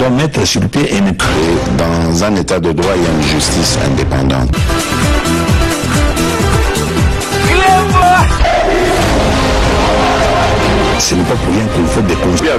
doit mettre sur pied et dans un état de droit, il y a une justice indépendante. Ce n'est pas pour rien qu'il faut des conseils.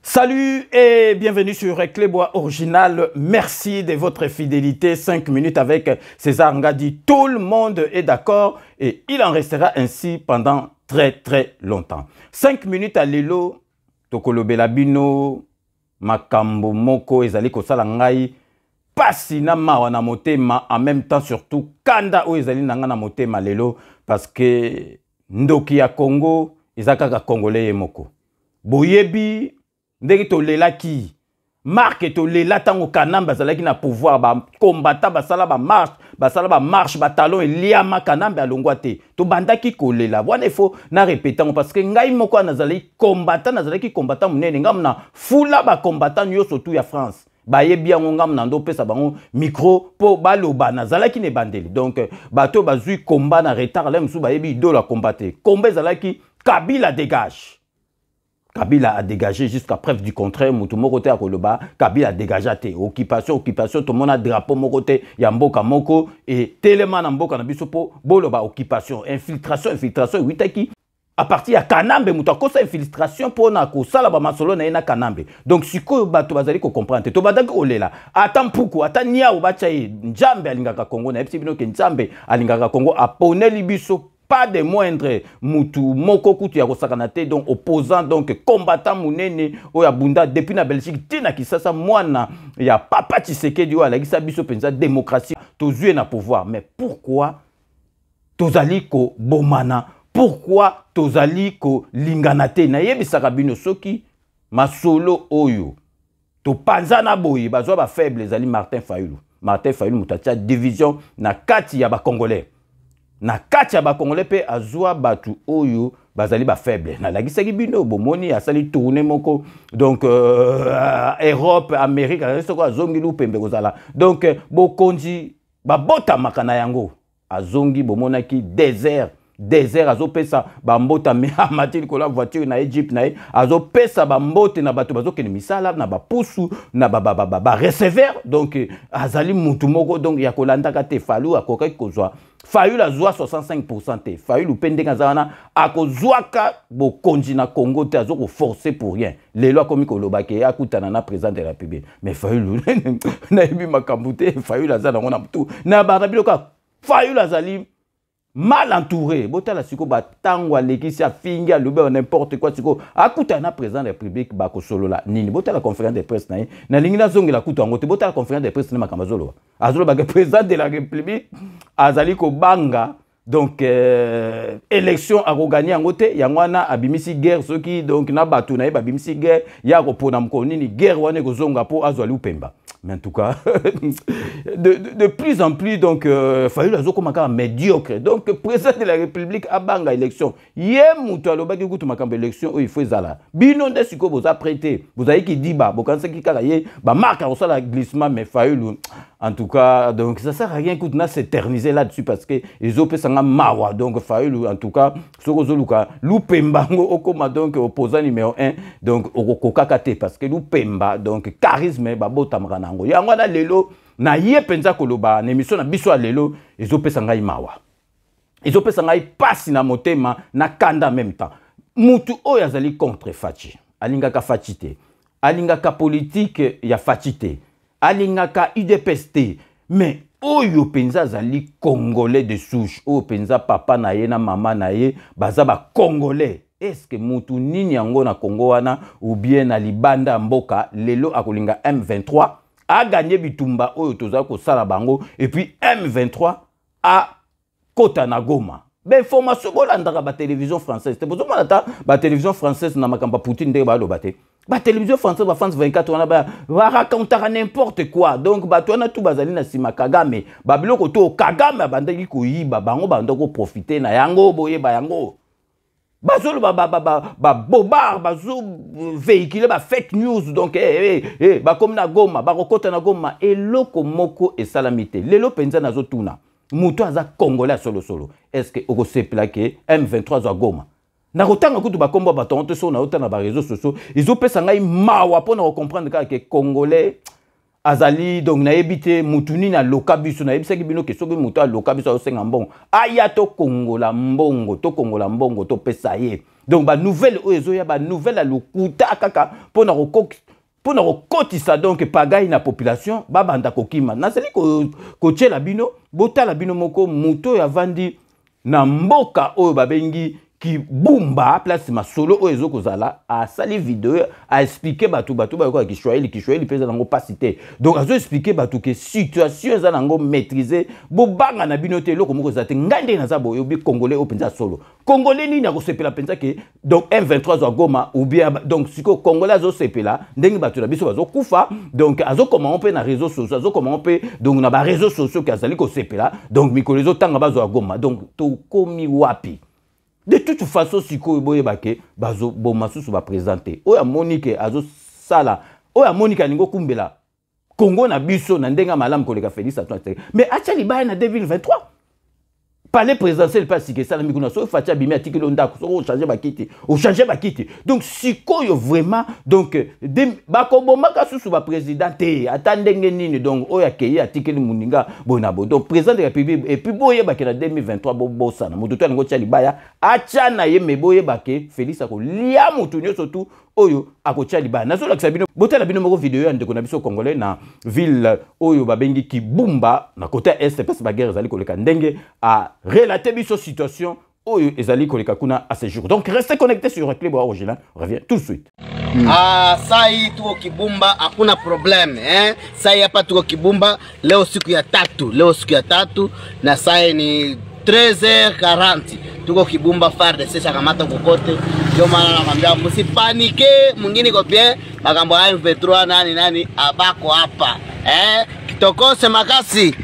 Salut et bienvenue sur Clébois Original. Merci de votre fidélité. 5 minutes avec César Ngadi. Tout le monde est d'accord et il en restera ainsi pendant très longtemps. 5 minutes à Lelo, Tokolo Belabino, Makambo Moko, Ezali Kosala Ngai, Pasi na mawa na motema, en même temps surtout Kanda o Ezali nanga na motema Lelo, parce que Ndoki ya Congo, Izakaka Congolais Moko. Boyebi, ndeki to lela ki marque to lela tango kanamba bazalaki na pouvoir ba combattant basala ba marche ba talon eliama kanamba alongwa te to bandaki ko lela wana ifo na répéter parce que ngai moko nazali combattant munene ngam na fula ba combattant yo surtout ya France ba yebi yango ngam na ndo pesa bango micro po baloba nazalaki ne bandeli donc bato bazui combat na retard là msu ba yebi do la combattre combat zalaki Kabila dégage. Kabila a dégagé jusqu'à preuve du contraire. Moutou côté à Koloba, Kabila a dégagé. Occupation, tout le monde a drapeau mon côté. Yamboka moko et téléman Mboka na bisopo. Boloba occupation, infiltration. Witaki. À partir de Kanambe, moutou kosa infiltration pour na ko sala ba masolo na ina Kanambe. Donc siko bato bazali ko comprendre. To badaki olela. Atan puku, atan nia ubachaye. Njambe alingaka Congo na FC bino ke Njambe alingaka Congo a poneli biso. Pas de moindre Moutou Moko Koutu ya Kosakanate, donc opposant, donc combattant Mounene, Oya Bunda, depuis la Belgique, Tina Kisasa, Moana, il y a Papa Tshisekedi, la Gisa Biso Penza, démocratie, tous na pouvoir. Mais pourquoi Tozali ko Bomana? Pourquoi Tozali ko Linganate? Na yebi Sarabino Soki, Masolo Oyo. To Panzana Boye, Bazo ba faible, Zali Martin Fayulu. Martin Fayulu, Moutatia, division, na Kati ya ba Congolais. Na kati ya ba Congolais pe azwa batu oyo bazali ba faible na lagisaki bino bomoni asali tourner moko donc Europe Amérique soko azongi lu pembe kozala donc bokonzi ba bota makana yango azongi bomonaki désert azopesa ba mbota me amatili kola voiture na Egypte na azopesa ba mbote na bato bazokene misala na ba pusu na ba receveur donc azali mutu moko donc ya kolandaka te falu akoka kozwa Fayulu a 65%. Fayulu pende kazana akozwaka bokonzi na Congo te azoko forcer pour rien. Les lois comme kolobake akutana na président de la République. Mais Fayulu na yebi makambute Fayulu azana ngona mtu. Na barabilo ka Fayulu azali mal entouré. Botala siko batangwa lekisi afinga lube n'importe quoi siko akutana président de la République bako solo la nini. Botala conférence de presse na lingina zongi la kutu ngote botala conférence de presse na makamazolo. Azolo ba président de la République azali ko banga donc élection a gagné ngote yangwana abimisi guerre soki donc na batu na abimisi guerre ya ko pona mkonini guerre wane ko zonga po azali upemba. Mais en tout cas, de plus en plus, donc, Fayulu Azoko Maka médiocre. Donc, président de la République a banga élection. Yé Moutalo Baki Goutou Makamba élection, il faut zala. Binon de Siko, vous a prêté. Vous avez qui dit, vous pensez qu'il y a marque à la glissement, mais Fayulu. En tout cas, donc, ça sert à rien qu'on s'éterniser là-dessus parce que les OP sont mawa. Donc, Fayulu, en tout cas, Sorozoluka, Loupembango, Okoma, donc, opposant numéro 1, donc, Okokakate, parce que Loupemba, donc, charisme, Babo Tamrana. Yangwana lelo na ye penza koloba na émission na biso lelo ezopesa ngai mawa ezopesa ngai pasi na motema na kanda en même temps mutu oyo azali contre Fachi alingaka Fachi te alingaka politique ya Fachi te alingaka UDPS te mais oyo penza azali congolais de souche oyo penza papa na ye na mama na ye baza ba congolais. Est-ce que mutu nini yango na Congo wana ou bien na libanda mboka lelo akolinga M23 a gagné bitumba oyo toza ko sala bango et puis M23 a kota na Goma. Ben formation bolandaka ba télévision française. Te bozo malata ba télévision française na makamba Poutine de ba lobate. Ba télévision française ba France 24 on a ba raconter n'importe quoi. Donc ba to na tout bazali na sima Kagame. Ba biloko to Kagame bandaki ko yiba bango bandako profiter na yango boye ba yango. bazolo bobar bazo véhiculer ba fake news donc ba comme na Goma ba kokota na Goma eloko moko et salamité lelo penza nazo tuna muto aza congolais solo est-ce que oko sepela ke M23 za Goma na kotanga kutu ba kombo ba tonto so na otana ba réseaux sociaux ils ont pesa ngai mawa pona comprendre que congolais azali donc na ebité mutuni na loka biso na ebisa ki bino ke soki muto a loka biso osenga mbongo aya to kongola mbongo to pesa ye donc ba nouvelle ozo ya ba nouvelle a lokuta kaka pona kokotisa donc pagayi na population ba banda kokima na seli ko tchela bino botala bino moko muto ya vandi na mboka oyo babengi qui bumba place masolo oyo kozala a sali vidéo a expliquer batu ba ko ki choyeli pesa nango pas cité donc azo expliquer batu que situation za nango maîtriser bo banga na binote loko moko zate ngande na za boyo bi congolais au penza solo congolais ni na ko sepela penza que donc M23 za Goma ou bien donc siko congolais azo sepela ndenge batu na biso bazo kufa donc azo comment on peut na réseaux sociaux azo comment on peut donc na ba réseaux sociaux ka zali ko sepela donc mikolo zo tanga bazo Goma donc to komi wapi. De toute façon, si vous voyez que bazo bomasusu va présenter, oya Monique azo sala, oya Monique ningo kumbela, Congo na biso na ndenga malam koleka Félix Antoine. Mais acha libaya na 2023. Palais présidentiel pas si que ça la mikuna so fatia bimi article ndako so changer bakiti. Donc sikoyo vraiment donc bakoboma ka susu ba président te atandenge nini donc oya kei article muninga bonabo. Donc président de la République et puis boye ba ke na 2023 bosa na mutu to ngo tcha libaya acha na ye me boye ba ke Félix ako lia mutu nyoso tu oyo akotia libaya nazo la bino botala bino moko vidéo ya ndeko na biso congolais na ville oyo babengi Kibumba na côté est parce ba guerre zali koleka ndenge a relater biso situation oyo ezali koleka kuna à ce jour. Donc restez connectés sur Reclebo Original, on revient tout de suite. Sai tuko Kibumba hakuna problème sai hapa tuko Kibumba leo siku ya tatu na sai ni 13h40 tuko Kibumba FARDC shakamata kokote ndio maana nakwambia msipanike mwingine kwa pia makambo haya M23 nani abako hapa kitokose makasi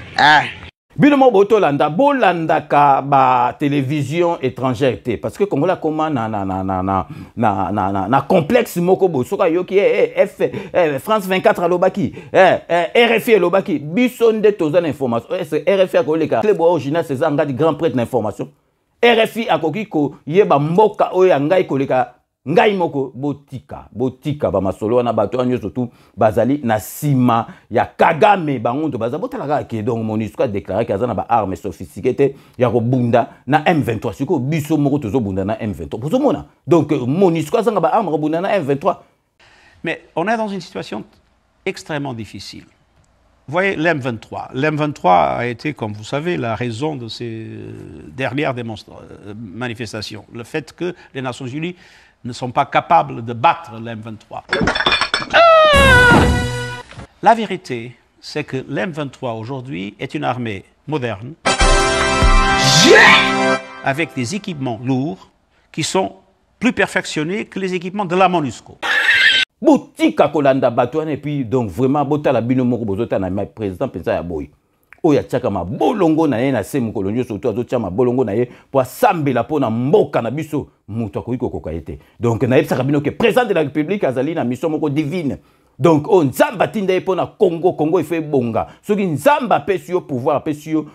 Bino mo botolanda bolanda ka ba télévision étrangère té parce que Congola comment na complexe moko bo soka yoki France 24 alobaki RFI alobaki biso nde toza na information RFI akoleka Reclebo Original c'est ça ngadi grand prêtre d'information RFI akoki ko yeba mboka oyo ngai koleka ngai moko botika ba masolo wana bato anyo surtout bazali na sima ya Kagame bangondo bazabotala ke donc MONUSCO a déclaré que azana ba armes sophistiquées ya robunda na M23 siko biso moko tozo bunda na M23 bozomona donc MONUSCO azanga ba armes robunda na M23. Mais on est dans une situation extrêmement difficile. Vous voyez, l'M23. L'M23 a été, comme vous savez, la raison de ces dernières manifestations. Le fait que les Nations Unies ne sont pas capables de battre l'M23. La vérité, c'est que l'M23 aujourd'hui est une armée moderne, avec des équipements lourds qui sont plus perfectionnés que les équipements de la MONUSCO. Botika kolanda batouane et puis donc vraiment botala bino moko bozota na président pensa ya boy. Oya tchaka ma bolongo na ye na semu kolonyo surtout azo tchama bolongo na ye pour sambela pona mboka na biso muto akoiko kokaete. Donc na yebsaka bino que président de la République azali na mission moko divine. Donc on nzamba tinda ye pona Congo il fait bonga. Soki nzamba pesi yo pouvoir pesi yo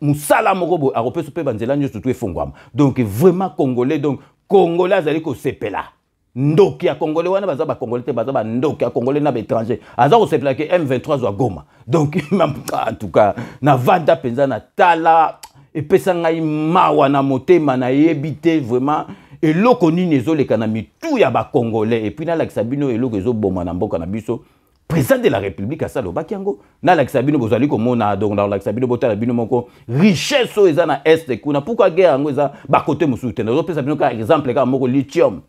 musala moko bo aropeso pe banzela nyo surtout efongwama. Donc vraiment congolais donc congolais azali ko sepela. Ndoki ya congolais wana baza ba congolais te baza ba ndoki ya congolais na ba étranger aza ko sepela ke M23 zo Goma. Donc en tout cas na vanda penza na tala epesa ngai mawa na motema na yebite vraiment eloko nini ezoleka na mitu ya ba congolais et puis na la Sabino eloko ezo boma na mboka na biso président de la République asalo bakiango na la Sabino bozali komona donc dans la Sabino botala bino moko richesse o eza na est kuna pourquoi guerre ngo eza ba côté musu te na pesa bino ka exemple ka moko lithium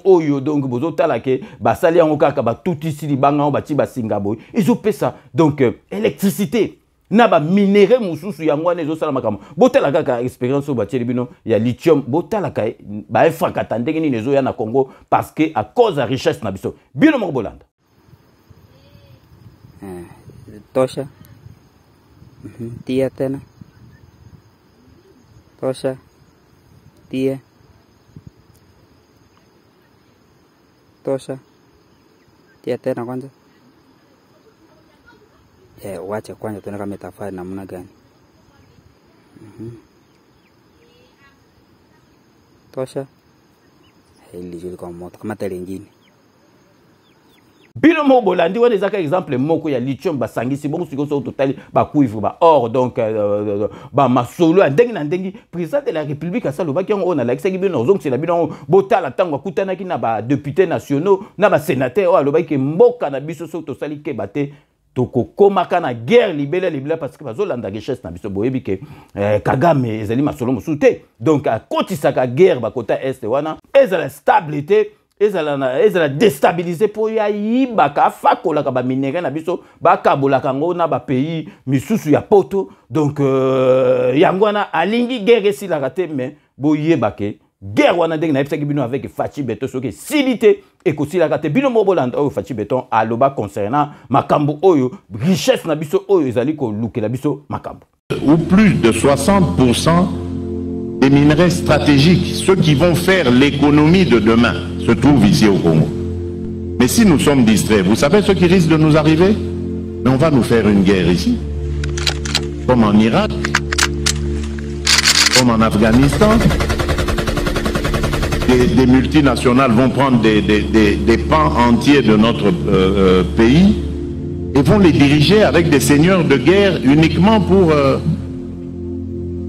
oyo donc bozotala ke basali yango kaka ba tutisi libanga ba ti basinga boy ezopesa donc électricité na ba minéraux mususu yango wana ezosala makamo botala kaka expérience ba ti bino ya lithium botala ka ba efrakata ndenge nini ezo ya na Congo parce que à cause de richesse na biso bino moko bolanda tosha tia tena tosha tia Tosha. Tia tena kwanza. Wache kwanza tuone kama itafaa namna gani. Tosha. Hili juli kwa moto kama tele ingine. Bino mo bolandi wana ezaka exemple moko ya lithium basangisi bongo siko so totali ba cuivre ba or donc ba masolo ndengi na ndengi président de la République asalo ba kion on a la kisaki bino zonk c'est la bino botala tango kutana ki na ba députés nationaux na ba sénateurs o aloba ki mboka na biso so tosali ke bate toko komaka na guerre libela parce que bazolanda richesse na biso boyebi ke Kagame ezali masolo musute donc a kotisaka guerre ba kota est wana ezala stabilité ezala déstabiliser pour ya yibaka fakola ka ba minéraux na biso ba kabola kango na ba pays misusu ya poto donc yango na alingi guerre si la raté mais boyebake guerre wana ndenge na epsaki bino avec Fachi Beton soki silité ekosi la raté bino mobolanda oyo Fachi Beton aloba concernant makambo oyo richesse na biso oyo ezali ko lukela biso makambo ou plus de 60% des minerais stratégiques, ceux qui vont faire l'économie de demain, se trouvent ici au Congo. Mais si nous sommes distraits, vous savez ce qui risque de nous arriver? Mais on va nous faire une guerre ici, comme en Irak, comme en Afghanistan. Des multinationales vont prendre des pans entiers de notre pays et vont les diriger avec des seigneurs de guerre uniquement pour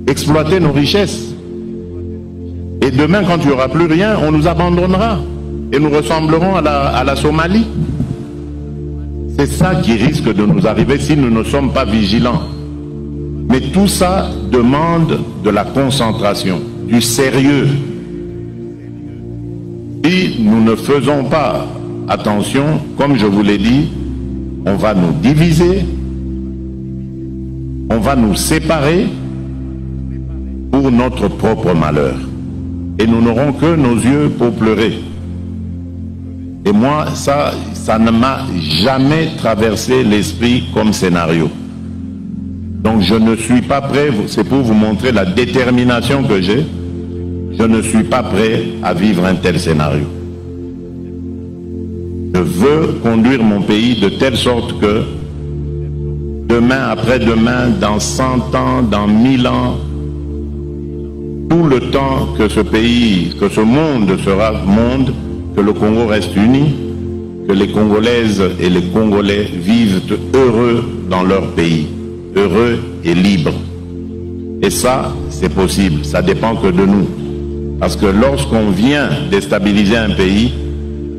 exploiter nos richesses. Et demain, quand il n'y aura plus rien, on nous abandonnera et nous ressemblerons à la Somalie. C'est ça qui risque de nous arriver si nous ne sommes pas vigilants. Mais tout ça demande de la concentration, du sérieux. Si nous ne faisons pas attention, comme je vous l'ai dit, on va nous diviser, on va nous séparer pour notre propre malheur. Et nous n'aurons que nos yeux pour pleurer. Et moi, ça ne m'a jamais traversé l'esprit comme scénario. Donc je ne suis pas prêt, c'est pour vous montrer la détermination que j'ai, je ne suis pas prêt à vivre un tel scénario. Je veux conduire mon pays de telle sorte que demain, après-demain, dans 100 ans, dans 1000 ans, tout le temps que ce pays, que ce monde sera monde, que le Congo reste uni, que les Congolaises et les Congolais vivent heureux dans leur pays, heureux et libres. Et ça, c'est possible, ça dépend que de nous. Parce que lorsqu'on vient déstabiliser un pays,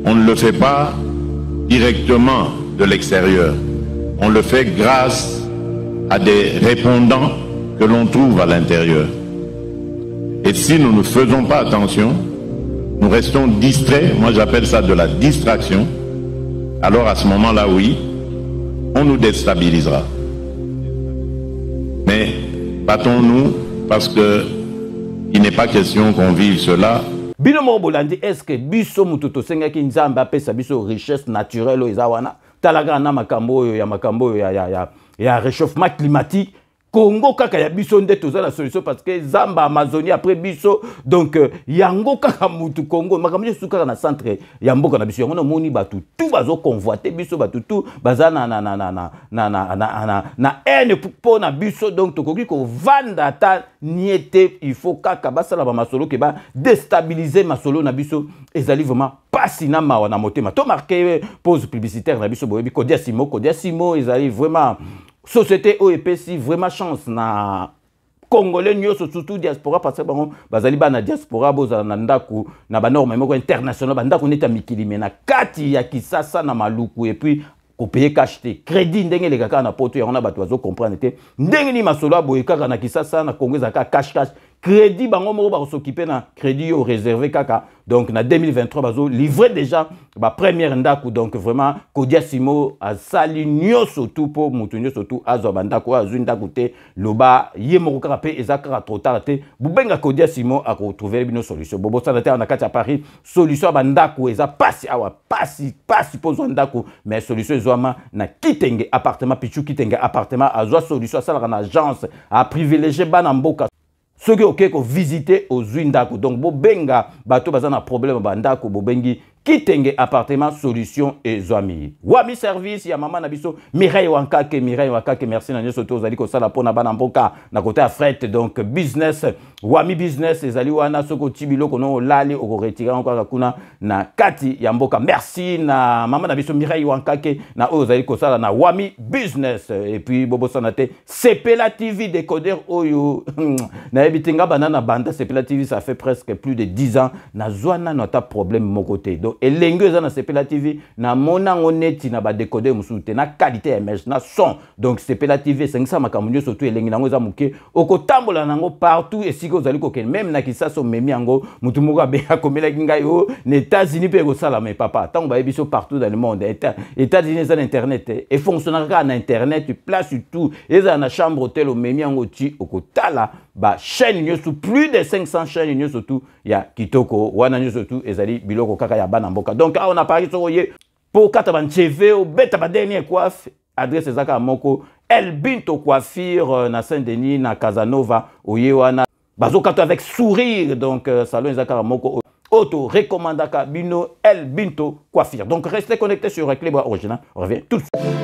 on ne le fait pas directement de l'extérieur. On le fait grâce à des répondants que l'on trouve à l'intérieur. Et si nous ne faisons pas attention, nous restons distraits, moi j'appelle ça de la distraction, alors à ce moment-là, oui, on nous déstabilisera. Mais battons-nous parce que il n'est pas question qu'on vive cela. Binomo Bolandi, est-ce que biso mututo senga ki nzamba pesa biso richesse naturelle o ezawana talaga na makambo ya réchauffement climatique Congo kaka ya biso nde toza la solution parce que Zamba Amazonie après biso donc yango kaka mutu Congo makambo suka na centre ya mboka na biso yango moni batu tout bazo convoiter biso batu tout baza na haine pour na biso donc tokoki ko vanda ta niete il faut kaka basala ba masolo ke ba déstabiliser masolo na biso ezali vraiment pasi na mawa na motema to marqué pause publicitaire na biso boyebi Kodia Simo ezali vraiment société OEPC vraiment chance na Congolais nyoso surtout diaspora parce que bon bazali ba na diaspora boza na ndaku na ba norme moko international ba ndaku neta mikili mena kati ya Kisasa na Maluku et puis ko payer cash te crédit ndenge le kaka na poto ya on a bato bazo comprendre te ndenge ni masolo boye kaka na Kisasa na Congo za cash crédit bango moko ba s'occuper na crédit au réservé kaka donc na 2023 bazo livré déjà ba première ndaku donc vraiment Kodia Simo asali nyoso tout pour mutu nyoso tout azo bandako azu ndaku te loba ye moko kaka pe ezaka trop tard te bubenga Kodia Simo a retrouver bino solution bobo ça na kati ya Paris solution bandako eza pasi awa pasi pozo ndako mais solution ezwama na Kitenge appartement pichu Kitenge appartement azwa solution ça na agence a privilégier bana mboka ceux qui ont visité aux Indako. Donc, bobenga, bato bazana problème bandako, bobengi Kitenge appartement solution et Zwami. Wami service ya maman nabiso Mireille Wankake merci na nyoso to zali ko sala pona bana mboka na côté à fret donc business Wami business ezali wana soko tibilo kono lali oko retirer encore kuna na kati ya mboka. Merci na maman nabiso Mireille Wankake na o zali ko sala na Wami business et puis bobo sanate Sepela TV décodeur oyo na ebitinga banana banda Sepela TV ça fait presque plus de 10 ans na zwana nota problème mon côté donc elenge za na Sepela TV na mona ngoneti na ba décoder musute na qualité image na son donc Sepela TV sengisa makamunyo surtout elenge nango za muke okotambola nango partout et siko zali ko même na kisaso memi yango mutu moko be akomela kinga yo na États-Unis pe ko sala mais papa tant ba biso partout dans le monde États-Unis za internet et fonctionnera na internet tu place tout et za na chambre hôtel au memi yango ti okotala ba chaîne nyoso plus de 500 chaînes nyoso tout ya kitoko wana nyoso tout ezali biloko kaka ya bana mboka donc on a parlé sur ye pour kataban cheve au beta ba dernier coiffe adresse zaka moko El Binto coiffure na Saint-Denis na Casanova oye wana bazo kato avec sourire donc salon zaka moko auto recommandaka bino El Binto coiffure donc restez connectés sur Clébois Original on revient tout de suite.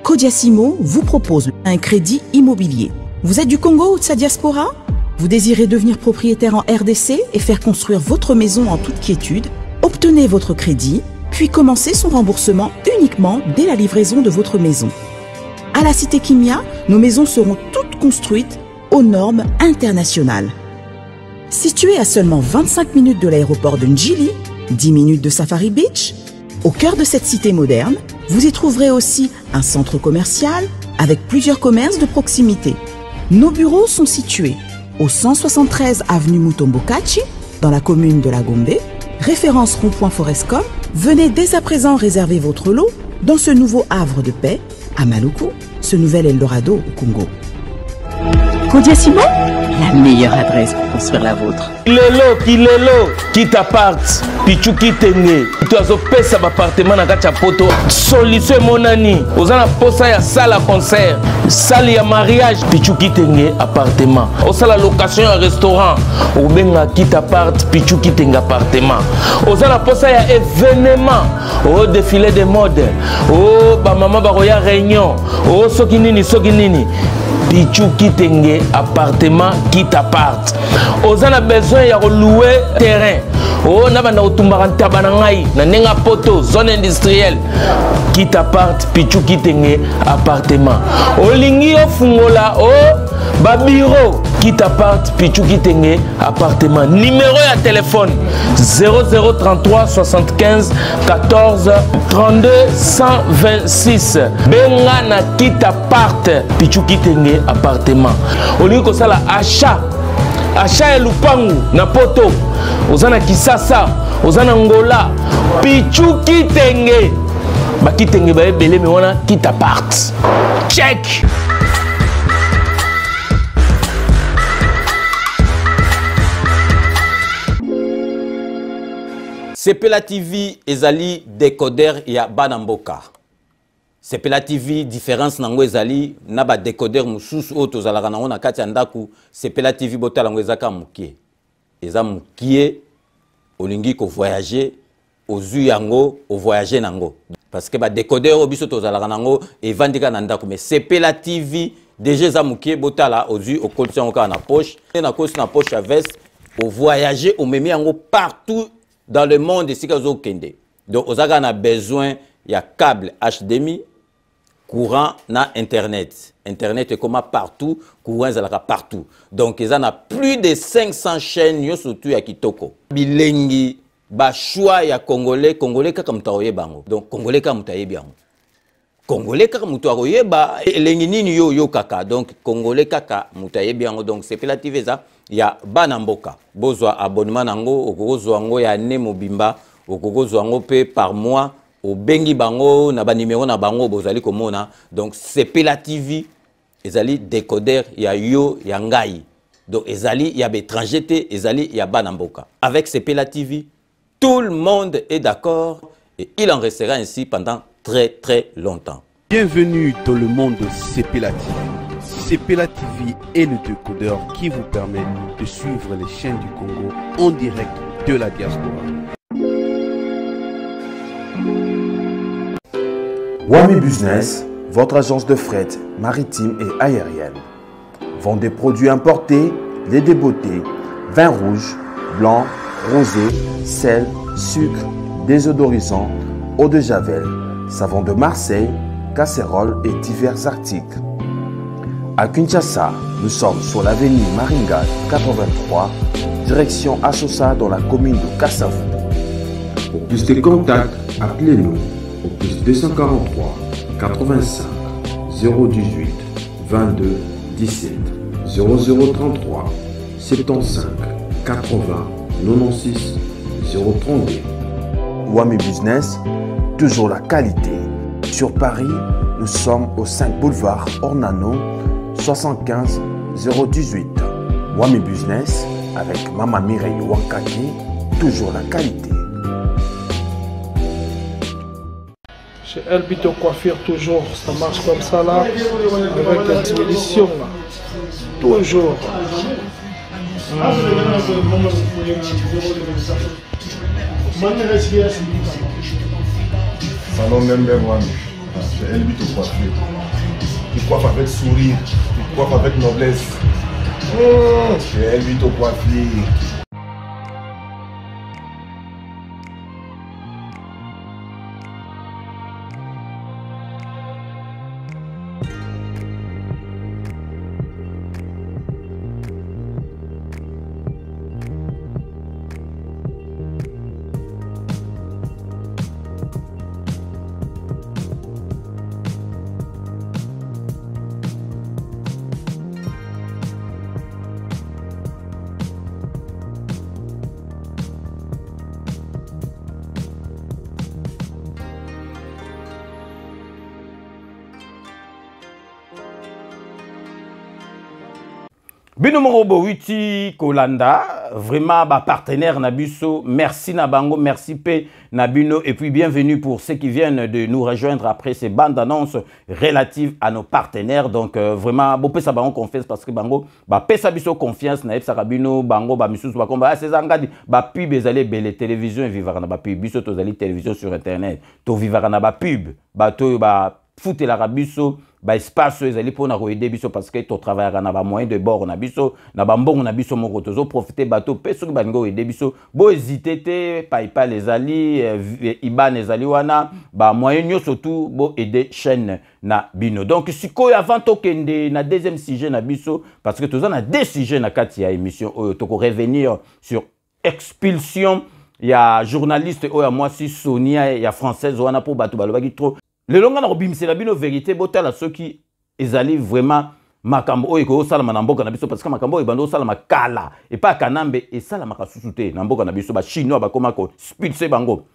Codiasimo vous propose un crédit immobilier. Vous êtes du Congo ou de sa diaspora? Vous désirez devenir propriétaire en RDC et faire construire votre maison en toute quiétude? Obtenez votre crédit, puis commencez son remboursement uniquement dès la livraison de votre maison. À la Cité Kimia, nos maisons seront toutes construites aux normes internationales. Située à seulement 25 minutes de l'aéroport de Njili, 10 minutes de Safari Beach, au cœur de cette cité moderne, vous y trouverez aussi un centre commercial avec plusieurs commerces de proximité. Nos bureaux sont situés au 173 avenue Mutombokachi, dans la commune de La Gombe, référence rond-point Forescom. Venez dès à présent réserver votre lot dans ce nouveau havre de paix à Maluku, ce nouvel Eldorado au Congo. Codiasimo, la meilleure adresse pour construire la vôtre. Kilelo, qui t'apparte, pichu qui t'engue. Tu as opé sa appartement na kacha poto. Solution monani. Ozana posa ya salle à concert, salle ya mariage, pichu qui t'engue appartement. Osala location ya restaurant, obenga qui t'apparte, pichu qui t'engue appartement. Ozana posa ya événement, au défilé de mode, oh ba mama ba roya réunion, oh soki nini. Pichu Kitenge appartement qui t'apparte. Ozana besoin ya louer terrain. Oh na banda otumbaka tabana ngai na nenga poto zone industrielle qui t'apparte Pichu Kitenge appartement. Olingi ofungola oh ba bureau qui t'apparte Pichu Kitenge appartement. Numéro ya téléphone 0033 75 14 32 126. Benga na qui t'apparte Pichu Kitenge appartement. Olingi ko sala achat et lupangu na poto ozana Kisasa, ozana Ngola, Pichu Kitenge. Ba Kitenge ba ebele mais wana kita part. Check. Sepela TV ezali décodeur ya Banamboka. Sepela TV différence nango ezali na ba décodeur mususu o tozalaka nango na kati ya ndaku. Sepela TV botala ngo ezaka mukie. Eza mukie olingi ko voyager ozu yango o voyager nango. Parce que ba décodeur o biso tozalaka nango evandika na ndaku mais Sepela TV déjà eza mukie botala ozu o kolisi yango ka na poche na kosi na poche à veste o voyager o memi yango partout dans le monde ici kazo kende. Donc on a besoin il y a câble HDMI, courant na internet. Internet est comme partout, courant est partout. Donc ils en a plus de 500 chaînes yo surtout ya kitoko. Bilengi ba choix ya congolais kaka mutaoye bango. Donc congolais kaka mutaye bango. Congolais kaka mutaoye ba elengi nini yo kaka. Donc congolais kaka mutaye bango. Donc c'est relative ça. Ya Banamboka bozwa abonnement nango okozwa ngo ya ne mobimba okozwa ngo pe par mois au bengi bango na ba numéro na bango bozali komona. Donc Sepela TV ezali décodeur ya yo ya ngai. Donc ezali ya étranger te ezali ya Banamboka. Avec Sepela TV tout le monde est d'accord et il en restera ainsi pendant très longtemps. Bienvenue dans le monde de Sepela TV. Sepela TV est le décodeur qui vous permet de suivre les chaînes du Congo en direct de la diaspora. Wami Business, votre agence de fret maritime et aérienne. Vend des produits importés, lait de beauté, vin rouge, blanc, rosé, sel, sucre, désodorisant, eau de javel, savon de Marseille, casseroles et divers articles. À Kinshasa, nous sommes sur l'avenue Maringa 83, direction Assosa dans la commune de Kassavou. Pour plus de contacts, appelez-nous au plus 243 85 018 22 17 0033 75 80 96 032. Wami Business, toujours la qualité. Sur Paris, nous sommes au 5 boulevard Ornano 75 018. Wami Business avec Mama Mireille Wankaki, toujours la qualité. Chez Elbito Coiffure, toujours, ça marche comme ça là, avec la solution là. Toujours. Salon Member One, chez Elbito Coiffure. Il coiffe avec sourire, il coiffe avec noblesse. Chez Elbito Coiffure. Bino Morobo Witi Kolanda, vraiment ba partenaire Nabuso, merci Nabango, merci P Nabino et puis bienvenue pour ceux qui viennent de nous rejoindre après ces bandes annonces relatives à nos partenaires. Donc vraiment bon pesa bango confiance parce que bango ba pesa biso confiance na epsa kabino bango ba misusu ba komba ces angadi ba pub ezali belle télévision et vivara na ba pub biso tozali télévision sur internet to vivara na ba pub ba to ba foute la rabiso ba espace ezali pona ko aider biso parce que to travailler na ba moyen de bord na biso na ba mbongo na biso moko tozo profiter bato peso ba ngo aider biso bo hésiter te PayPal ezali IBAN ezali wana ba moyen nyo surtout bo aider chaîne na bino. Donc sikoyo avant to kende na deuxième sujet na biso parce que toza na deux sujets na kati ya émission to ko revenir sur expulsion ya journaliste oya moi si Sonia ya française wana pour bato balobaki trop. Le long na robimsela bino vérité botala ceux qui ezali vraiment makambo oyo ko salama na mboka na biso parce que makambo oyo bando salama kala et pas kanambe et salama ka susute na mboka na biso ba chinois ba koma ko spitse bango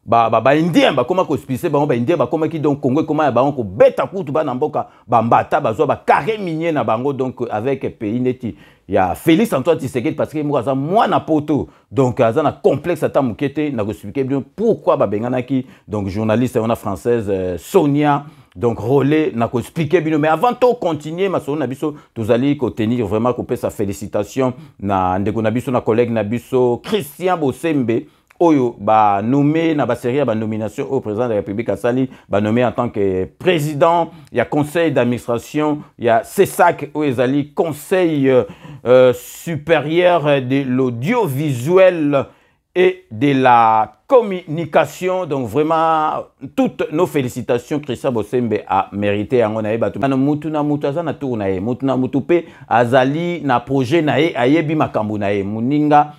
ba indien ba koma ko spitse bango ba indien ba koma ki donc Congo koma ba ko beta kutu ba na mboka ba mbata ba zo ba carré minier na bango donc avec pays neti ya Félix Antoine Tshisekedi parce que moi moi na poto donc ça na complexe ata mukete na expliquer bien pourquoi ba bengana ki donc journaliste on a française Sonia donc relais n'a qu'à expliquer bien mais avant de continuer ma sœur Nabiso tous allez tenir vraiment couper sa félicitation na ndeko Nabiso na collègue Nabiso Christian Bosembe oyo ba nommé na ba série ba nomination au président de la République Asali ba nommé en tant que président il y a conseil d'administration il y a CESAC ou ezali conseil supérieur de l'audiovisuel et de la communication. Donc vraiment, toutes nos félicitations. Christian Bosembe a mérité. Azali na projet nae ayebi makambu nae muninga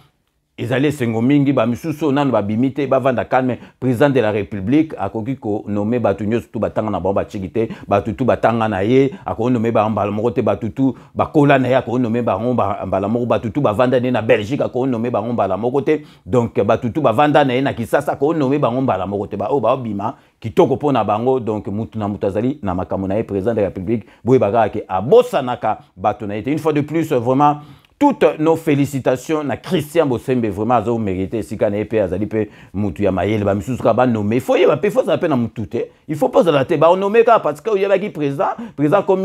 ezali sengo mingi ba misuso nanu ba bimite ba vanda calme président de la République akoki ko nommé batunyo tout batanga na ba chikite batutu batanga na ye ako nommé ba mbala moko te batutu ba kola na ye ako nommé ba mbala moko batutu ba vanda na Belgique ako nommé ba mbala moko te donc batutu ba vanda na ye na Kisasa ako nommé ba mbala moko te ba o ba bima kitoko pona bango donc mutu na mutazali na makambo na ye président de la République boye baga ke abosanaka batu na ye une fois de plus vraiment toutes nos félicitations na Christian Bosembe vraiment azo mérité sika na EP azali pe mutu ya mayele ba misusu ka ba nommé faut y ba pe faut ça peine na mutu te il faut pas la te ba nommé ka parce que y a qui président comme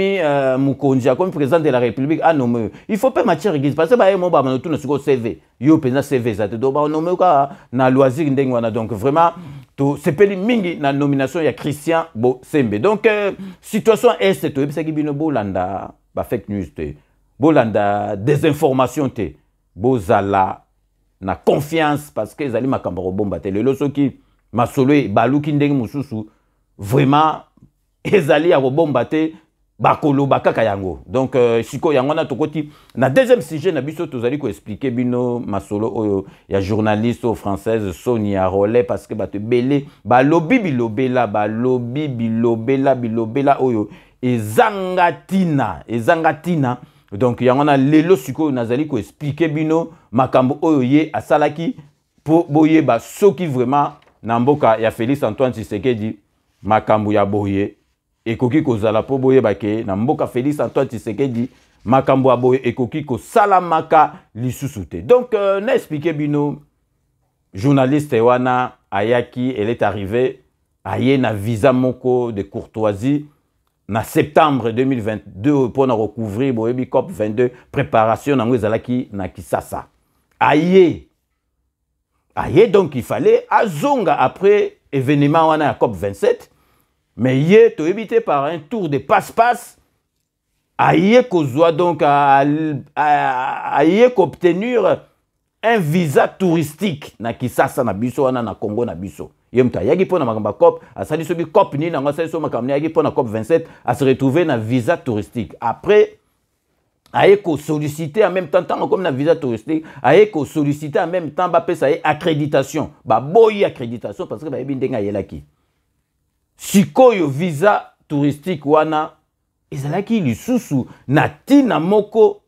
Mukonja comme président de la République a nommé il faut pas matière église parce que ba mo ba manotu na siko CV yo président CV ça te do ba nommé ka na loisir ndenge wana donc vraiment to sepeli mingi na nomination ya Christian Bosembe donc situation est to ebisa ki bino bolanda ba fake news te bolanda désinformation te bozala na confiance parce que ezali makambo bomba te lelo soki masolo baluki ndenge mususu vraiment ezali ya bomba te bakolo bakaka yango donc siko yango na tokoti na deuxième sujet na biso tozali ko expliquer bino masolo oyo ya journaliste française Sonia Rollet parce que bate belé balobi bilobela oyo ezangatina donc yango na lelo siko nazali ko expliquer bino makambo oyo ye asalaki po boye ba soki vraiment na mboka ya Félix Antoine Tshisekedi makambo ya boye ekoki kozala po boye bake na mboka Félix Antoine Tshisekedi makambo ya boye ekoki ko salamaka lisusu te donc na expliquer bino journaliste wana ayaki elle est arrivée aye na visa moko de courtoisie na septembre 2022 pour recouvrir boyebi COP 22 préparation na ngwezalaki na Kisasa aye donc il fallait azonga après événement wana ya COP 27 mais ye to évité par un tour de passe-passe aye kozwa donc aye qu'obtenir un visa touristique na Kisasa na biso wana na Congo na biso yemta yagi pona makamba COP asali sobi COP ni na ngasa so makamni yagi pona COP 27 à se retrouver na visa touristique après aye ko solliciter en même temps comme na visa touristique aye ko solliciter en même temps ba pesa accréditation ba boyi accréditation parce que ba yebi ndenga yelaki sikoyo visa touristique wana ezalaki lisusu na tina moko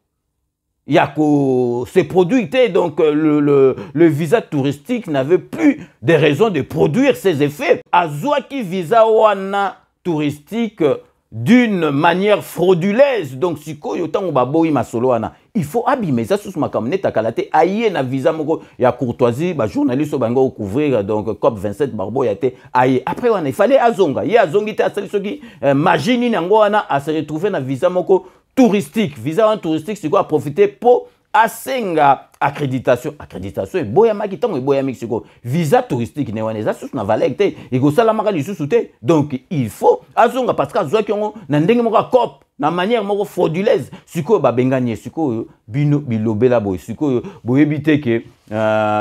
Yako se produitait donc le visa touristique n'avait plus de raison de produire ses effets. Azwaki visa wana touristique d'une manière frauduleuse. Donc si koyo tango baboyi masolo wana, il faut abîmer ça sous makamne takalate aye na visa moko ya courtoisie ba journaliste bango couvrir donc COP 27 barbo yate aye. Après wana il fallait azonga. Ye azongi te asali soki magini nango wana a se retrouver na visa moko touristique, visa touristique, c'est quoi profiter pour asenga accréditation et boya maki tango et boya Mexico visa touristique ne wana za sous na valeur te et go sala maka li sous te donc il faut azonga parce que azwa ki ngo na ndenge moko COP na manière moko frauduleuse siko ba benganie siko bino bilobela boy siko boyebite ke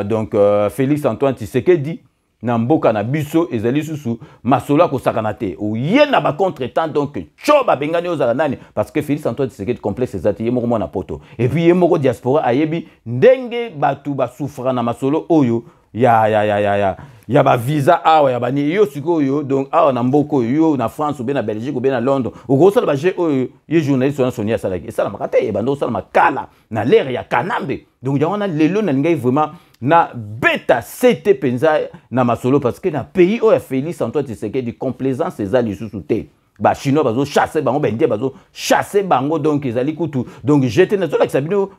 donc Félix Antoine Tshisekedi na mboka na biso ezali susu masolo ko sakana te o yena ba contretemps donc choba bengani ozala nani parce que Félix Antoine Tshisekedi complexe ezati ye moko na poto et puis ye moko diaspora ayebi ndenge batu ba souffra na masolo oyo ya y a ba visa awa ya ba ni yo siko yo donc awa na mboko yo na France ou bien na Belgique ou bien na Londres au gros ça ba je yo journaliste na Sonia Salaki et ça la makate e bando ça la makala na l'air ya kanambe donc ya wana lelo na lingai vraiment na beta CT penza na masolo parce que na pays o ya Félix Antoine Tshisekedi complaisance ezali sous te ba chinois bazo chasser bango bendie bazo chasser bango donc ezali kutu donc j'étais na zola kisabino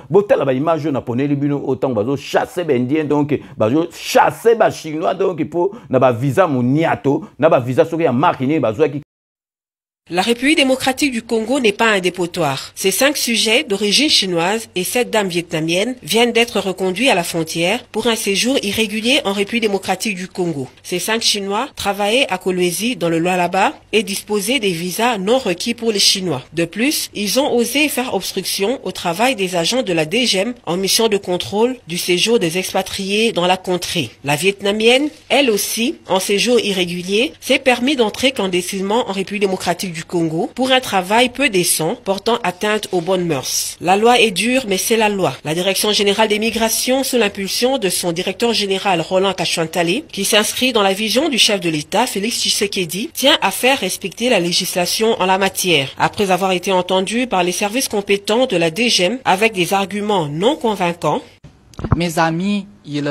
botala ba image na poneli bino autant bazo chasser bendie donc bazo chasser ba chinois donc pour na ba visa moniato na ba visa soki ya marque ni bazo ki. La République démocratique du Congo n'est pas un dépotoir. Ces 5 sujets d'origine chinoise et 7 dames vietnamiennes viennent d'être reconduits à la frontière pour un séjour irrégulier en République démocratique du Congo. Ces 5 Chinois travaillaient à Kolwezi dans le Lualaba et disposaient des visas non requis pour les Chinois. De plus, ils ont osé faire obstruction au travail des agents de la DGM en mission de contrôle du séjour des expatriés dans la contrée. La vietnamienne, elle aussi, en séjour irrégulier, s'est permis d'entrer clandestinement en République démocratique du Congo pour un travail peu décent portant atteinte aux bonnes mœurs. La loi est dure, mais c'est la loi. La Direction générale des migrations, sous l'impulsion de son directeur général Roland Kachouantale, qui s'inscrit dans la vision du chef de l'État, Félix Tshisekedi, tient à faire respecter la législation en la matière. Après avoir été entendu par les services compétents de la DGM avec des arguments non convaincants, mes amis, il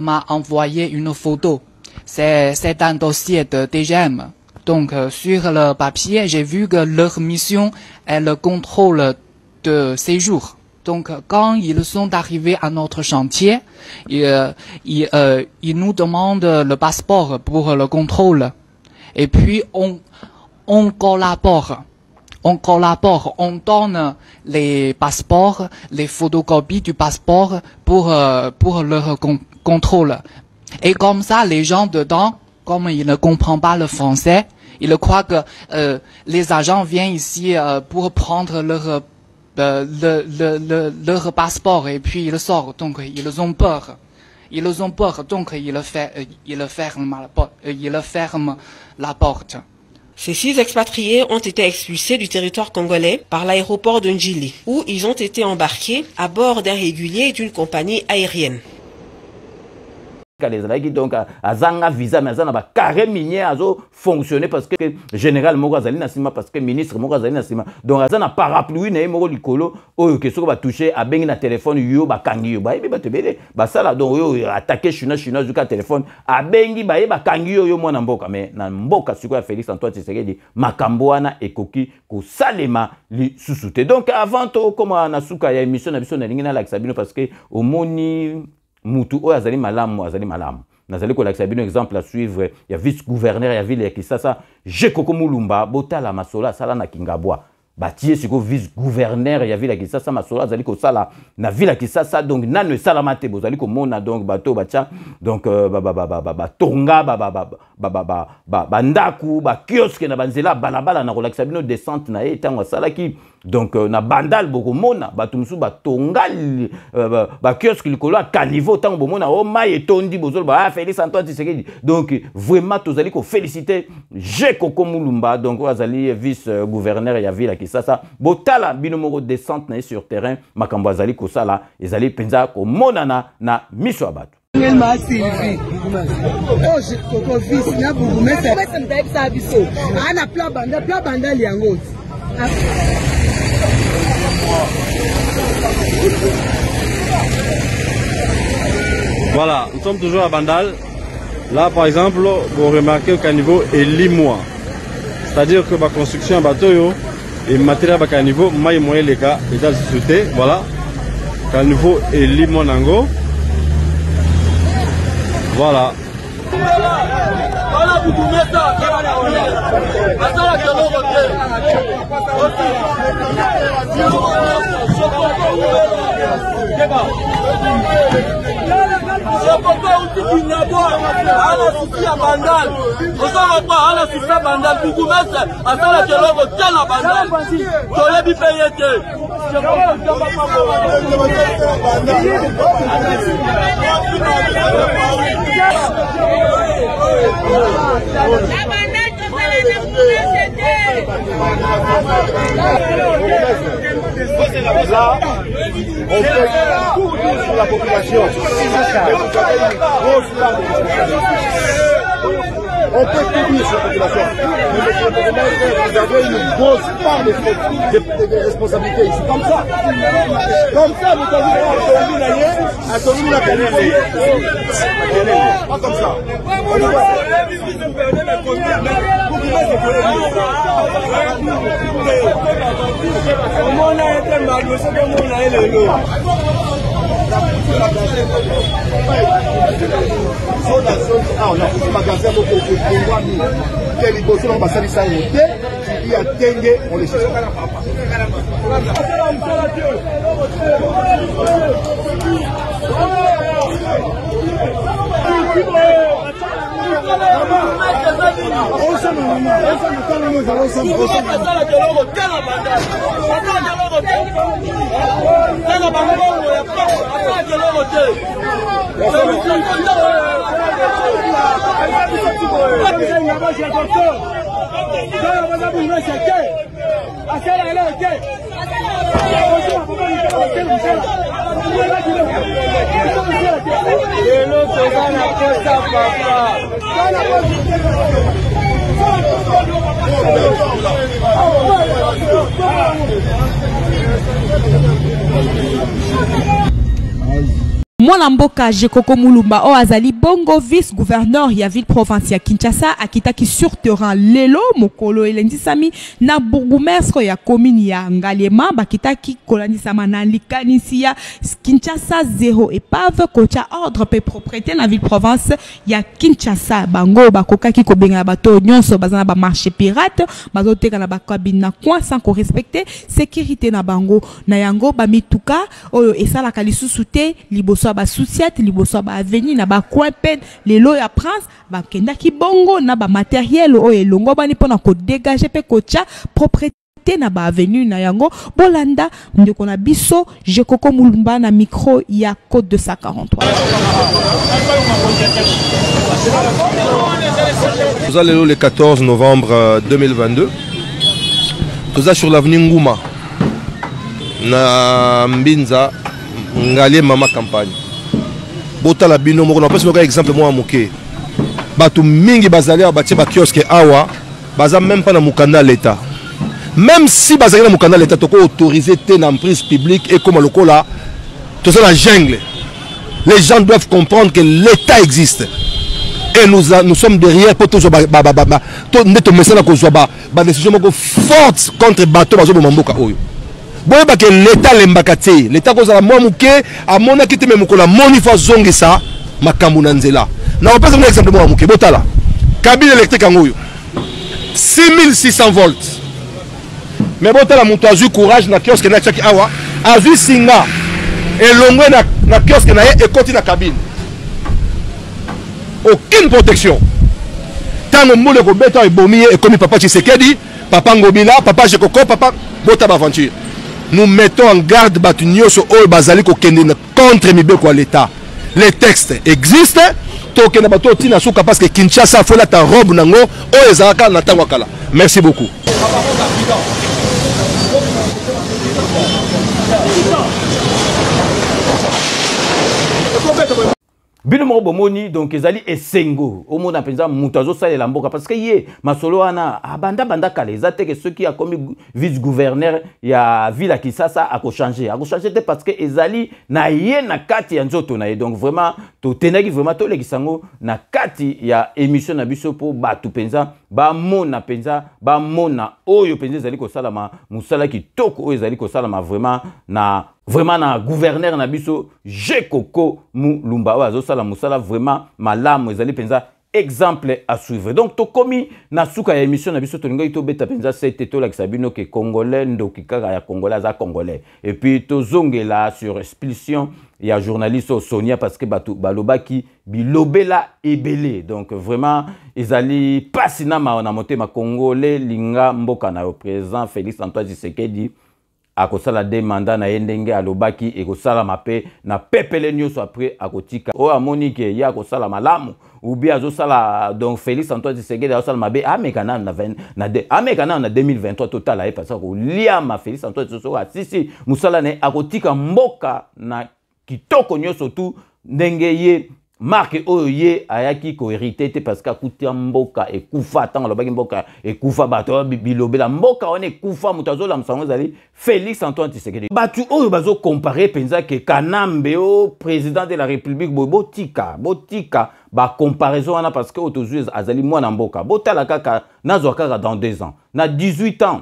m'a envoyé une photo. C'est un dossier de DGM. Donc, sur le papier, j'ai vu que leur mission est le contrôle de séjour. Donc, quand ils sont arrivés à notre chantier, ils nous demandent le passeport pour le contrôle. Et puis, on collabore. On donne les passeports, les photocopies du passeport pour leur contrôle. Et comme ça, les gens dedans, comme ils ne comprennent pas le français, ils croient que les agents viennent ici pour prendre leur passeport et puis ils sortent. Donc ils ont peur. Donc ils ferment la porte. Ces 6 expatriés ont été expulsés du territoire congolais par l'aéroport de Njili, où ils ont été embarqués à bord d'un régulier d'une compagnie aérienne. Donc azanga visa mais azana ba carré minier azo fonctionner parce que général moko azali na sima parce que ministre moko azali na sima donc azana parapluie na moko likolo oyo ke soko ba toucher abengi na téléphone yo ba kangi yo ba yebi ba tebele ba sala donc yo attaquer chinois zuka téléphone abengi ba yeba kangi yo mwana mboka mais na mboka siko ya Félix Antoine Tshisekedi makambo wana ekoki ko salema li susute donc avant to comme na suka ya émission na biso na lingi na la Sabino parce que omoni mutu o azali malamu nazali ko lakisa bino exemple à suivre ya vice gouverneur ya ville ya Kisasa Jekoko Mulumba botala masola sala na Kingabwa batie siko vice gouverneur ya ville ya Kisasa masola azali ko sala na ville ya Kisasa donc nanu salama te bozali ko mona donc bato bacha donc tonga bandaku ba kiosque na banzela balabala na ko lakisa bino descente na etango sala ki donc na bandal boko mona batumsu batonga ba kiosque likolo a caniveau tango bomona o mai etondi bozolo ba Félix Antoine Tshisekedi donc vraiment tozali ko féliciter Jekoko Mulumba donc azali vice gouverneur ya ville ya Kisasa botala bino moko descente na sur terrain makambo azali ko sala ezali penza ko monana na miso abatu Voilà, nous sommes toujours à Bandal. Là, par exemple, vous remarquez qu'à niveau est limois. C'est-à-dire que la construction bateau et matériel à niveau, maille moyen les cas, et dans société, voilà. Qu'à niveau est limois nango. Voilà. Là, on fait sur la population. On peut tout dire sur la population. Vous avez une grosse part de responsabilité ici. Comme ça. Comme ça, vous avez attendu la qualité. Pas comme ça. On a fait magasin pour quel est le on va salir ça il y a dengue, on les cherche. Mwana mboka Jekoko Mulumba o azali bongo vice-gouverneur ya ville province ya Kinshasa akitaki sur terrain lelo mokolo elendisami na bourgmestre ya commune ya Ngaliema bakitaki kolanisama na likanisi ya Kinshasa 0 épave kocha ordre pe propriété na ville province ya Kinshasa bango bakokaki kobenga bato nyonso bazana ba marché pirate bazoteka na bakabine na coin sans ko respecter sécurité na bango na yango bamituka oyo esala kalisusu te liboso ba souciate liboso ba avenue na ba coin pen lelo ya prince ba kenda ki bongo na ba matériel oyo elongo bani pona ko dégager pe kocha propriété na ba avenue na yango bolanda ndeko na biso Jekoko Mulumba na micro ya code 243. Nous allons le 14 novembre 2022. Nous sommes sur l'avenue Ngouma na Mbinza Ngalé Mama campagne. Bota la bino moko na pesi un exemple moi moké. Batu mingi bazali ba ba kiosque awa baza même pas na mukanda l'état. Même si bazali na mukanda l'état toko autorisé té na prise publique et comme lokola tout ça la jungle. Les gens doivent comprendre que l'état existe. Et nous sommes derrière pour toujours tout neto message ko zo ba décision moko forte contre bateau bazo bomboka oyo. Boye ba que l'état lembakati l'état ko za mo muke amona kiti me mukola moni fa zongi sa makambu na nzela na on peut un exemple mo muke botala cabine électrique ngoyo 6600 volts mais botala muto azu courage na kiosque na chaki awa azu singa elongwe na kiosque na e koti na cabine aucune protection tango mole ko beta e bomi e comme papa Tshisekedi papa Ngobila papa Jekoko papa botaba aventure. Nous mettons en garde Batunioso ou Bazali contre Mibeko à l'État. Les textes existent. Parce que Kinshasa faut la ta robe nango o ezaka na tangwakala. Merci beaucoup. Bino mo bomoni donc ezali esengo au monde apenza mutazo sale la mboka parce que ye masolo ana banda kale ezate que ceux qui a commis vice-gouverneur ya ville à Kinshasa a changer parce que ezali na ye na kati ya nzoto na ye donc vraiment to tenaki vraiment to lekisango na kati ya émission na biso po batu penza ba mona oyo penza ezali ko salama musala kitoko oyo ezali ko salama vraiment na gouverneur na biso Jekoko Mulumba oyo sala musala vraiment malamu ezali penza exemple à suivre. Donc to komi na suka ya émission na biso to linga to beta penza c'était to la sabino ke congolais ndoki kaka ya congolais za congolais et puis to zongela sur expulsion ya journaliste Sonia parce que batu balobaki bilobela ebele donc vraiment ezali pasina na motema congolais linga mboka na président Félix Antoine Tshisekedi akosala de mandat na yendenge alobaki ekosala mape na pepele nyoso après akotika o amonike ya akosala malamu ou bien azosala donc Félix Antoine Tshisekedi azosala mabe amekana na 2023 total ay parce que liama Félix Antoine Tshisekedi si musala ne akotika mboka na kitoko nyonso tu ndenge ye marque oyo ye ayaki ko hérité te parce que akutia mboka ekufa tanga lobaki mboka ekufa bato bilobela mboka on ekufa mutazola msango zali Félix Antoine Tshisekedi batu oyo bazo comparer penza ke Kanambe o président de la République botika ba comparaison wana parce que autozui azali mwana mboka botala kaka nazwa kaka dans 2 ans na 18 ans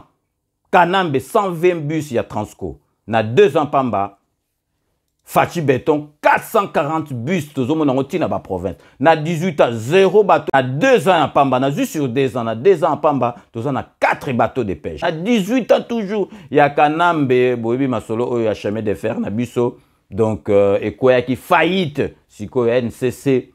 Kanambe 120 bus ya Transco na 2 ans pamba Fachi Béton, 440 bus, tout le monde dans la province. Na 18 ans, 0 bateau. Na 2 ans en Pamba, na juste sur 2 ans, na 2 ans en Pamba, tout le monde a 4 bateaux de pêche. À 18 ans toujours, il y a Kanambe, Boebi Masolo, il y a chemin de fer, na Bisso. Donc, et quoi qui faillite, si quoi NCC,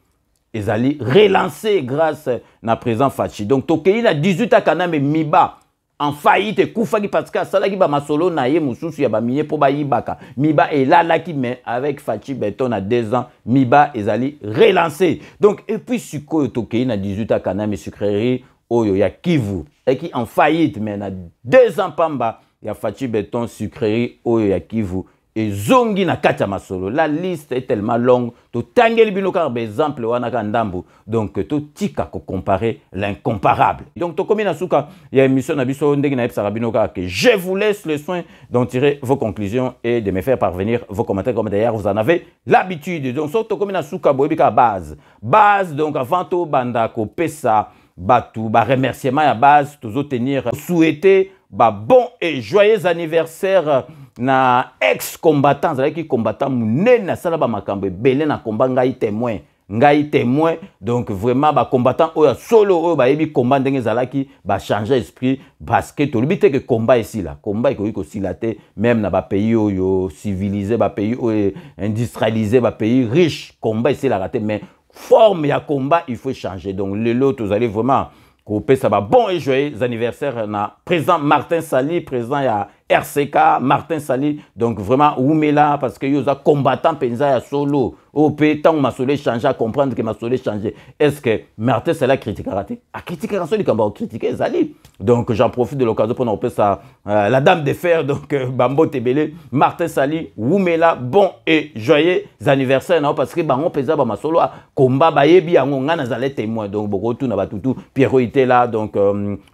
ils allaient relancer grâce à présent Fachi. Donc, Tokei, na 18 ans, Kanambe, Miba. En faillite, Koufaki parce que ça qui ba masolo na ye mususu ya ba miye po ba yibaka. Miba est là qui met avec Fachi Béton à 2 ans, Miba ezali relancé. Donc et puis suko Tokei na 18 ans Kanambe sucrerie oyo ya Kivu et qui en faillite mais na 2 ans pamba ya Fachi Béton sucrerie oyo ya Kivu et zongi na kacha masolo. La liste est tellement longue. To tangeli bino par exemple wana ka ndambu. Donc to tika ko comparer l'incomparable. Donc to komi na suka ya émission na biso ndenge na epsa bino ka que je vous laisse le soin d'en tirer vos conclusions et de me faire parvenir vos commentaires comme d'ailleurs vous en avez l'habitude. Donc so to komi na suka boyebika base donc avant to banda ko pesa batu ba remerciement ya base toujours tenir souhaiter ba bon et joyeux anniversaire na ex-combattant, qui combattant munene na sala ba makambo belé na combat ngai témoin donc vraiment ba combattant oya solo oyo ba yebi combat ndenge zalaki ba changer esprit parce que to libité que combat ici là combat iko silaté même na ba pays oyo civilisé ba pays oyo industrialisé ba pays riche combat ici la raté mais forme ya combat il faut changer donc les lots vous allez vraiment couper ça va bon et joyeux anniversaire na président Martin Sali président ya RCK Martin Sali donc vraiment Oumela parce que yoza combattant penza ya solo au pétant ma solé changer à comprendre que ma solé changer est-ce que Martin Sali a critiqué a critiqué quand il a critiqué Sali donc j'en profite de l'occasion pour nous ça la dame de fer donc Bambo Tebele Martin Sali Oumela bon et joyeux anniversaire non parce que bango penza ba ma solo combat ba yebi yango ngana zale témoin donc bokotu na batutu Pierrot était là donc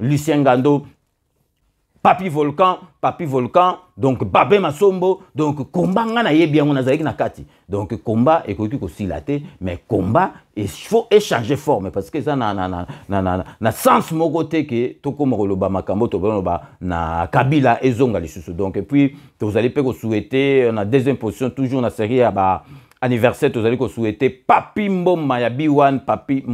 Lucien Gando Papi Volcan, donc Babé Masombo, donc combat ngana yebi yango nazalaki na kati. Donc combat ekoki ko silaté, mais combat il faut échanger forme parce que ça na sens moko te que toko mokoloba makambo to ba na Kabila ezonga lisusu. Donc et puis vous allez peut souhaiter na deuxième position toujours na série ya ba anniversaire vous allez ko souhaiter Papi Mboma ya B1 Papi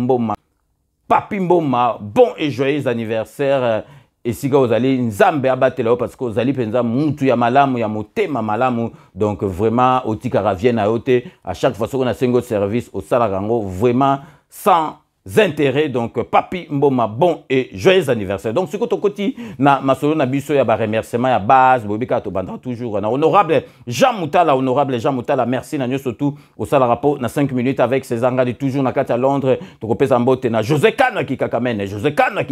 Mboma bon et joyeux anniversaire. Et si vous allez nzambe abatela parce que vous allez penza mutu ya malamu ya motema malamu donc vraiment otikara vienne à yote à chaque fois qu'on a single service au salarango vraiment sans intérêt donc Papi Mboma bon et joyeux anniversaire donc ce que to koti na masolo na biso ya ba remerciement ya base bobika to banda toujours na honorable Jean Moutala merci na surtout au sala rapport na 5 minutes avec ses engagés toujours na kati à Londres to kopesa mbote na José Kana ki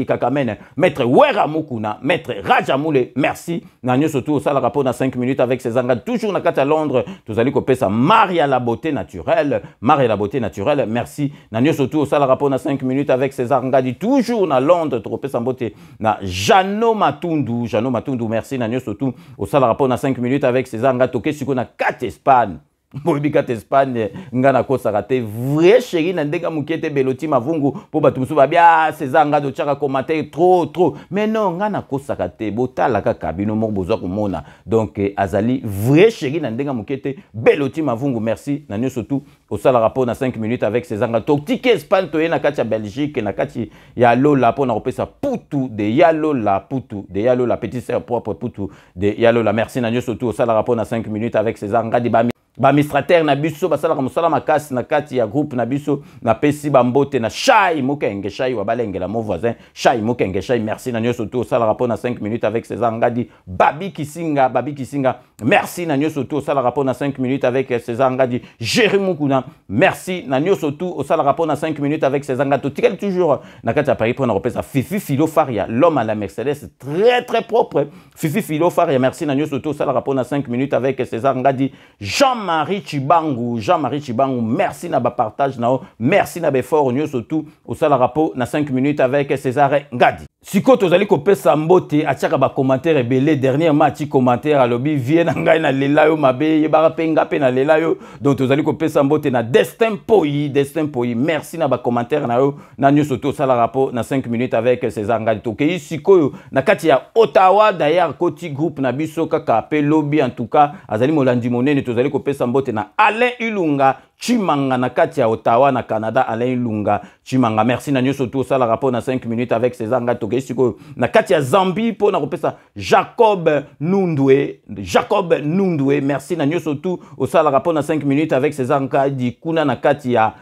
kakamene maître Wera Mukuna maître Rajamoule merci na surtout au sala rapport na 5 minutes avec ses engagés toujours na kati à Londres to zali kopesa Maria la beauté naturelle merci na surtout au sala rapport na 5 minutes avec César Ngadi toujours na Londres tropé sambote na Jano Matundu merci na surtout au sala rapport na 5 minutes avec César Ngadi toke siko na 4 Espagne Mobikat Espagne ngana ko sarate vrai chéri na ndeka mukete beloti mavungu po batumsu ba bia César Ngadi chaka commenter trop mais non ngana ko sarate botala kaka bino mo bozo komona donc azali vrai chéri na ndeka mukete beloti mavungu merci na surtout au sala rapport na 5 minutes avec César Ngadi tiki Espagne to na kati ya Belgique na kati ya Lola po na repesa putu de Yalola petit sœur propre putu de Yalola merci na surtout au sala rapport na 5 minutes avec César Ngadi ba administrateur na biso basala ka musala makasi na kati ya groupe na biso na pesi bambote na Shai Mokenge Shai wa balengela mon voisin Shai Mokenge Shai merci na nyoso to sala rapport na 5 minutes avec César Ngadi Babi Kisinga merci na nyoso to sala rapport na 5 minutes avec César Ngadi Jérémy Mukuna merci na nyoso to sala rapport na 5 minutes avec César Ngadi tikel toujours na kati ya Paris pour na repesa Fifi Philo Faria l'homme à la Mercedes très propre Fifi Philo Faria merci na nyoso to sala rapport na 5 minutes avec César Ngadi Jean Jean-Marie Chibangu, merci na ba partage nao, merci na befort nyo surtout au sala rapport na 5 minutes avec César Ngadi. Siko tozali kopesa mbote atiaka ba commentaire ebele dernièrement ati commentaire à lobby vient ngai na lela yo mabe yebara penga pe na lela yo donc tozali kopesa mbote na Destin Poyi, merci na ba commentaire na yo na nyo surtout au sala rapport na 5 minutes avec César Ngadi. Tokei siko na kati ya Ottawa d'ailleurs koti groupe na biso kaka pe lobby en tout cas azali molandi monene tozali kopesa mbote na Alain Ilunga Chimanga na kati ya Ottawa na Canada. Alain Ilunga Chimanga merci na nyo surtout ça la rapport na 5 minutes avec César Ngadi. Tokei siko na kati ya Zambie po na kopesa Jacob Nundwe merci na nyo surtout au ça la rapport na 5 minutes avec César Ngadi kuna na kati ya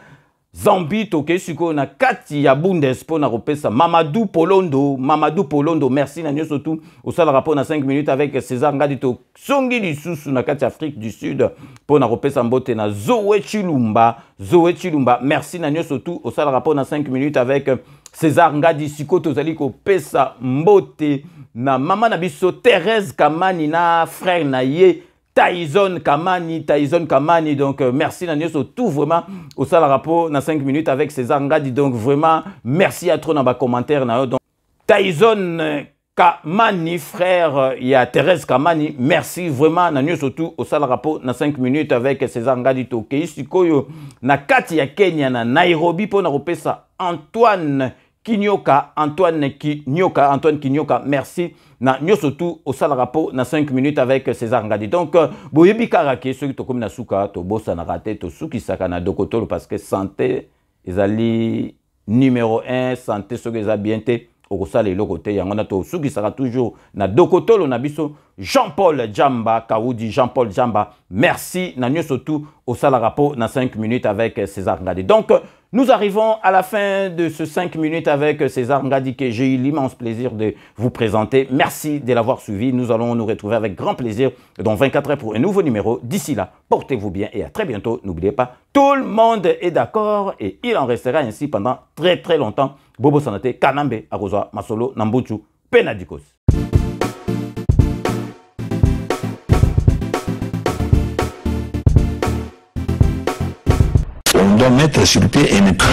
Zambie. Tokei siko na kati ya Bundes po na kopesa Mamadou Polondo merci na nyo surtout au sala rapport na 5 minutes avec César Ngadi. To songi lisusu na kati Afrique du Sud po na kopesa mbote na Zoé Chilumba merci na nyo surtout au sala rapport na 5 minutes avec César Ngadi. Siko tozali kopesa mbote na mama na biso Thérèse Kamani na frère na ye Tyson Kamani, donc merci na nyoso tout vraiment au sala rapport na 5 minutes avec César Ngadi. Donc vraiment merci à trop dans bas commentaire na donc Tyson Kamani frère il y a Thérèse Kamani merci vraiment na nyoso tout au sala rapport na 5 minutes avec César Ngadi. Tokei sikoyo na kati ya Kenya na Nairobi po na kopesa Antoine Kinyoka, merci. Na nyoso tout au sala rapport na 5 minutes avec César Ngadi. Donc boyebi karake ceux qui to comme na suka to bossa na raté to suki saka na dokotolo parce que santé ezali numéro 1 santé ceux qui bien té au sala le côté yango na to suki saka toujours na dokotolo na biso Jean-Paul Jamba Kaoudi merci na nyoso tout au sala rapport na 5 minutes avec César Ngadi. Donc nous arrivons à la fin de ce 5 minutes avec César Ngadi que j'ai eu l'immense plaisir de vous présenter. Merci de l'avoir suivi. Nous allons nous retrouver avec grand plaisir dans 24 heures pour un nouveau numéro. D'ici là, portez-vous bien et à très bientôt. N'oubliez pas, tout le monde est d'accord et il en restera ainsi pendant très longtemps. Bobo Sanate, Kanambe, Arozoa, Masolo, Nambuchu, Penadikos. On doit mettre sur pied et mettre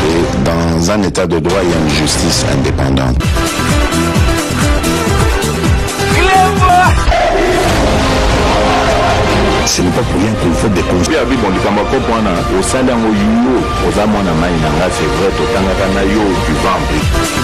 dans un état de droit et une justice indépendante. Ce n'est pas pour rien qu'il faut des conseils. C'est vrai, tu vends.